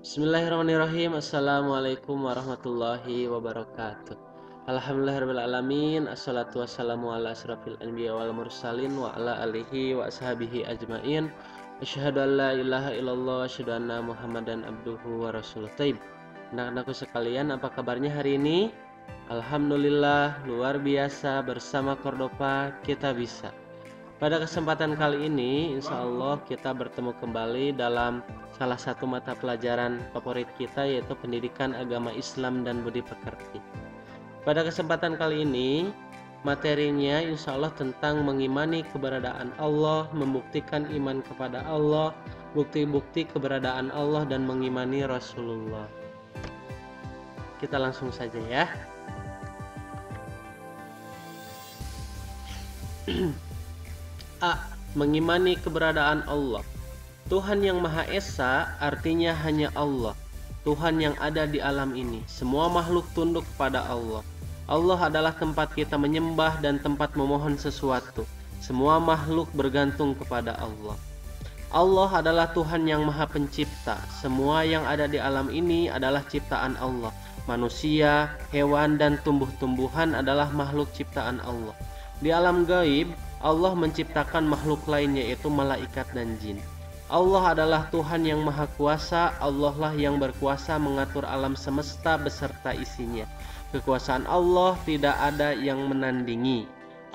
Bismillahirrahmanirrahim. Assalamualaikum warahmatullahi wabarakatuh. Alhamdulillahirrahmanirrahim. Assalatu wassalamu ala asrafil anbiya wal mursalin wa ala alihi wa ashabihi ajmain. Asyhadu an la ilaha illallah wa asyhadu anna muhammadan abduhu wa rasuluh. Taib. Anak-anakku sekalian, apa kabarnya hari ini? Alhamdulillah, luar biasa, bersama Cordoba kita bisa. Pada kesempatan kali ini, insya Allah kita bertemu kembali dalam salah satu mata pelajaran favorit kita, yaitu pendidikan agama Islam dan budi pekerti. Pada kesempatan kali ini, materinya insya Allah tentang mengimani keberadaan Allah, membuktikan iman kepada Allah, bukti-bukti keberadaan Allah, dan mengimani Rasulullah. Kita langsung saja ya. A. Mengimani keberadaan Allah. Tuhan yang Maha Esa artinya hanya Allah, Tuhan yang ada di alam ini. Semua makhluk tunduk kepada Allah. Allah adalah tempat kita menyembah dan tempat memohon sesuatu. Semua makhluk bergantung kepada Allah. Allah adalah Tuhan yang Maha Pencipta. Semua yang ada di alam ini adalah ciptaan Allah. Manusia, hewan, dan tumbuh-tumbuhan adalah makhluk ciptaan Allah. Di alam gaib, Allah menciptakan makhluk lain, yaitu malaikat dan jin. Allah adalah Tuhan yang Maha Kuasa. Allah lah yang berkuasa mengatur alam semesta beserta isinya. Kekuasaan Allah tidak ada yang menandingi.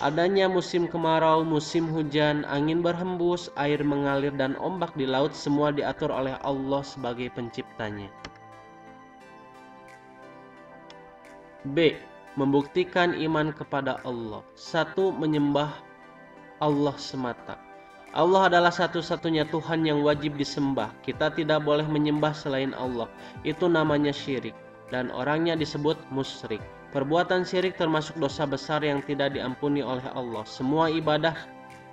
Adanya musim kemarau, musim hujan, angin berhembus, air mengalir, dan ombak di laut, semua diatur oleh Allah sebagai penciptanya. B. Membuktikan iman kepada Allah. 1. Menyembah Allah semata. Allah adalah satu-satunya Tuhan yang wajib disembah. Kita tidak boleh menyembah selain Allah. Itu namanya syirik, dan orangnya disebut musyrik. Perbuatan syirik termasuk dosa besar yang tidak diampuni oleh Allah. Semua ibadah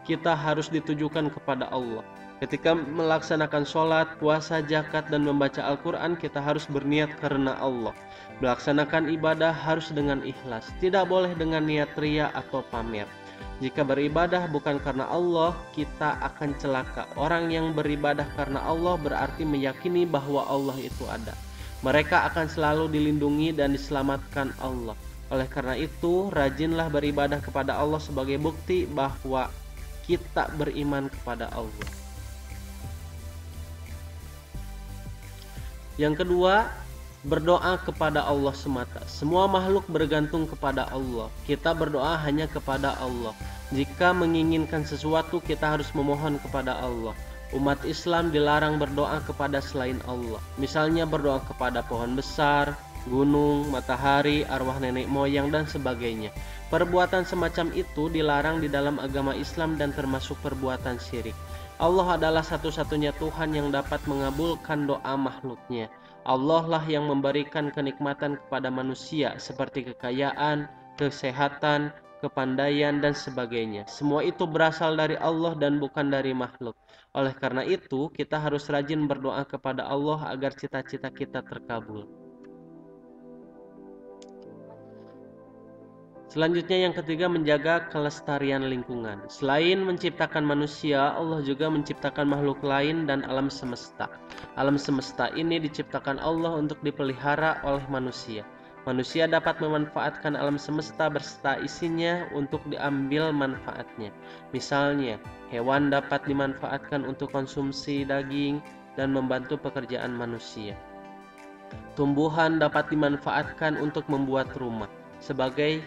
kita harus ditujukan kepada Allah. Ketika melaksanakan sholat, puasa, zakat, dan membaca Al-Quran, kita harus berniat karena Allah. Melaksanakan ibadah harus dengan ikhlas, tidak boleh dengan niat ria atau pamer. Jika beribadah bukan karena Allah, kita akan celaka. Orang yang beribadah karena Allah berarti meyakini bahwa Allah itu ada. Mereka akan selalu dilindungi dan diselamatkan Allah. Oleh karena itu, rajinlah beribadah kepada Allah sebagai bukti bahwa kita beriman kepada Allah. Yang kedua, berdoa kepada Allah semata. Semua makhluk bergantung kepada Allah. Kita berdoa hanya kepada Allah. Jika menginginkan sesuatu, kita harus memohon kepada Allah. Umat Islam dilarang berdoa kepada selain Allah. Misalnya berdoa kepada pohon besar, gunung, matahari, arwah nenek moyang, dan sebagainya. Perbuatan semacam itu dilarang di dalam agama Islam dan termasuk perbuatan syirik. Allah adalah satu-satunya Tuhan yang dapat mengabulkan doa makhluknya. Allah lah yang memberikan kenikmatan kepada manusia seperti kekayaan, kesehatan, kepandaian, dan sebagainya. Semua itu berasal dari Allah dan bukan dari makhluk. Oleh karena itu, kita harus rajin berdoa kepada Allah agar cita-cita kita terkabul. Selanjutnya, yang ketiga, menjaga kelestarian lingkungan. Selain menciptakan manusia, Allah juga menciptakan makhluk lain dan alam semesta. Alam semesta ini diciptakan Allah untuk dipelihara oleh manusia. Manusia dapat memanfaatkan alam semesta berserta isinya untuk diambil manfaatnya. Misalnya, hewan dapat dimanfaatkan untuk konsumsi daging dan membantu pekerjaan manusia. Tumbuhan dapat dimanfaatkan untuk membuat rumah sebagai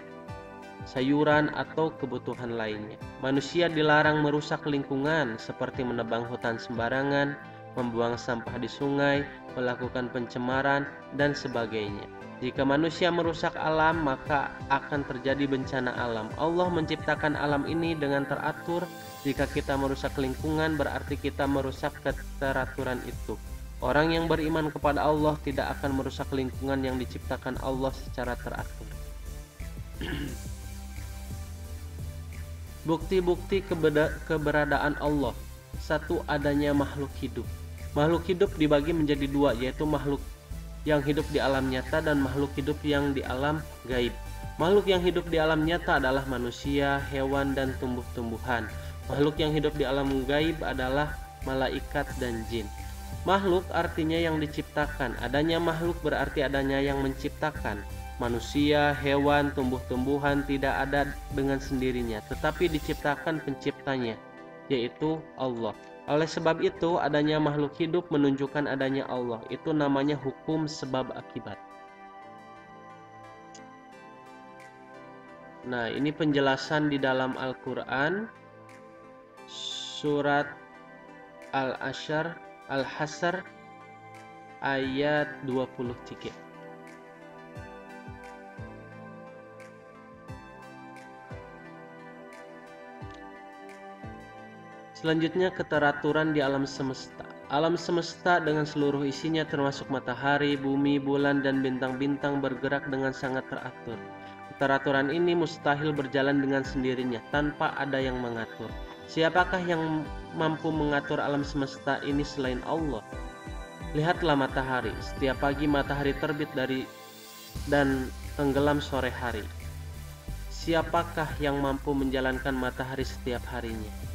sayuran atau kebutuhan lainnya. Manusia dilarang merusak lingkungan seperti menebang hutan sembarangan, membuang sampah di sungai, melakukan pencemaran, dan sebagainya. Jika manusia merusak alam, maka akan terjadi bencana alam. Allah menciptakan alam ini dengan teratur. Jika kita merusak lingkungan, berarti kita merusak keteraturan itu. Orang yang beriman kepada Allah tidak akan merusak lingkungan yang diciptakan Allah secara teratur. Bukti-bukti keberadaan Allah. 1. Adanya makhluk hidup. Makhluk hidup dibagi menjadi dua, yaitu makhluk yang hidup di alam nyata dan makhluk hidup yang di alam gaib. Makhluk yang hidup di alam nyata adalah manusia, hewan, dan tumbuh-tumbuhan. Makhluk yang hidup di alam gaib adalah malaikat dan jin. Makhluk artinya yang diciptakan. Adanya makhluk berarti adanya yang menciptakan. Manusia, hewan, tumbuh-tumbuhan tidak ada dengan sendirinya, tetapi diciptakan penciptanya, yaitu Allah. Oleh sebab itu, adanya makhluk hidup menunjukkan adanya Allah. Itu namanya hukum sebab akibat. Nah, ini penjelasan di dalam Al-Quran, surat Al-Hasr ayat 23. Selanjutnya, keteraturan di alam semesta. Alam semesta dengan seluruh isinya termasuk matahari, bumi, bulan, dan bintang-bintang bergerak dengan sangat teratur. Keteraturan ini mustahil berjalan dengan sendirinya tanpa ada yang mengatur. Siapakah yang mampu mengatur alam semesta ini selain Allah? Lihatlah matahari. Setiap pagi matahari terbit dan tenggelam sore hari. Siapakah yang mampu menjalankan matahari setiap harinya?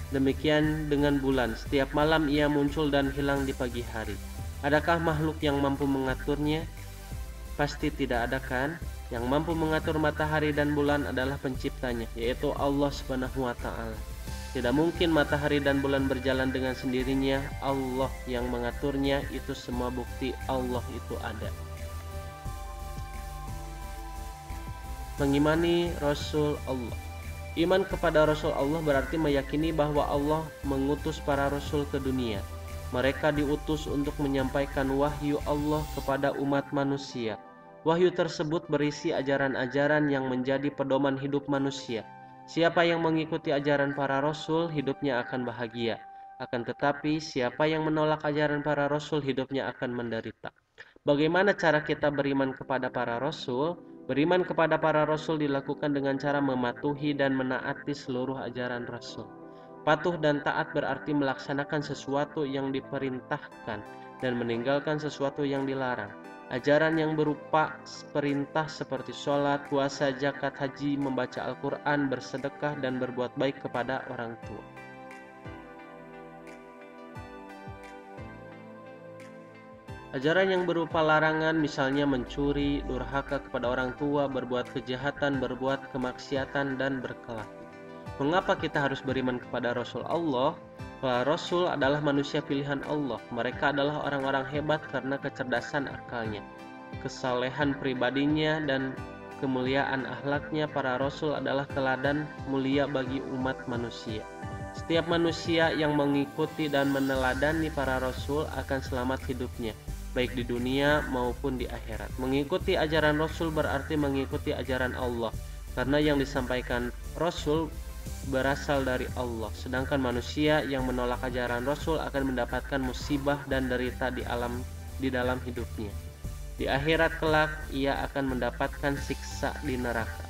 Demikian dengan bulan, setiap malam ia muncul dan hilang di pagi hari. Adakah makhluk yang mampu mengaturnya? Pasti tidak ada, kan? Yang mampu mengatur matahari dan bulan adalah penciptanya, yaitu Allah Subhanahu wa Ta'ala. Tidak mungkin matahari dan bulan berjalan dengan sendirinya. Allah yang mengaturnya. Itu semua bukti Allah itu ada. Mengimani Rasul Allah. Iman kepada Rasul Allah berarti meyakini bahwa Allah mengutus para Rasul ke dunia. Mereka diutus untuk menyampaikan wahyu Allah kepada umat manusia. Wahyu tersebut berisi ajaran-ajaran yang menjadi pedoman hidup manusia. Siapa yang mengikuti ajaran para Rasul, hidupnya akan bahagia. Akan tetapi, siapa yang menolak ajaran para Rasul, hidupnya akan menderita. Bagaimana cara kita beriman kepada para Rasul? Beriman kepada para Rasul dilakukan dengan cara mematuhi dan menaati seluruh ajaran Rasul. Patuh dan taat berarti melaksanakan sesuatu yang diperintahkan dan meninggalkan sesuatu yang dilarang. Ajaran yang berupa perintah seperti sholat, puasa, zakat, haji, membaca Al-Quran, bersedekah, dan berbuat baik kepada orang tua. Ajaran yang berupa larangan, misalnya mencuri, durhaka kepada orang tua, berbuat kejahatan, berbuat kemaksiatan, dan berkelahi. Mengapa kita harus beriman kepada Rasul Allah? Para Rasul adalah manusia pilihan Allah. Mereka adalah orang-orang hebat karena kecerdasan akalnya, kesalehan pribadinya, dan kemuliaan akhlaknya. Para Rasul adalah teladan mulia bagi umat manusia. Setiap manusia yang mengikuti dan meneladani para Rasul akan selamat hidupnya, baik di dunia maupun di akhirat. Mengikuti ajaran Rasul berarti mengikuti ajaran Allah, karena yang disampaikan Rasul berasal dari Allah. Sedangkan manusia yang menolak ajaran Rasul akan mendapatkan musibah dan derita di dalam hidupnya. Di akhirat kelak ia akan mendapatkan siksa di neraka.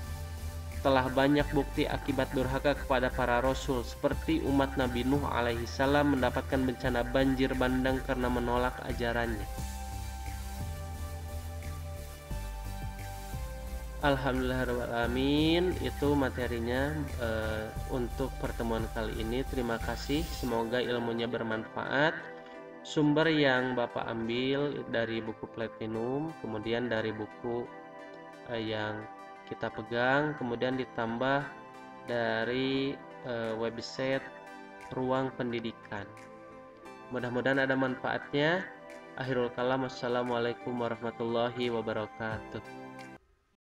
Telah banyak bukti akibat durhaka kepada para Rasul, seperti umat Nabi Nuh alaihi salam mendapatkan bencana banjir bandang karena menolak ajarannya. Alhamdulillahirrahmanirrahim. Itu materinya untuk pertemuan kali ini. Terima kasih, semoga ilmunya bermanfaat. Sumber yang Bapak ambil dari buku Platinum, kemudian dari buku yang kita pegang, kemudian ditambah dari website Ruang Pendidikan. Mudah-mudahan ada manfaatnya. Akhirul kalam, wassalamualaikum warahmatullahi wabarakatuh.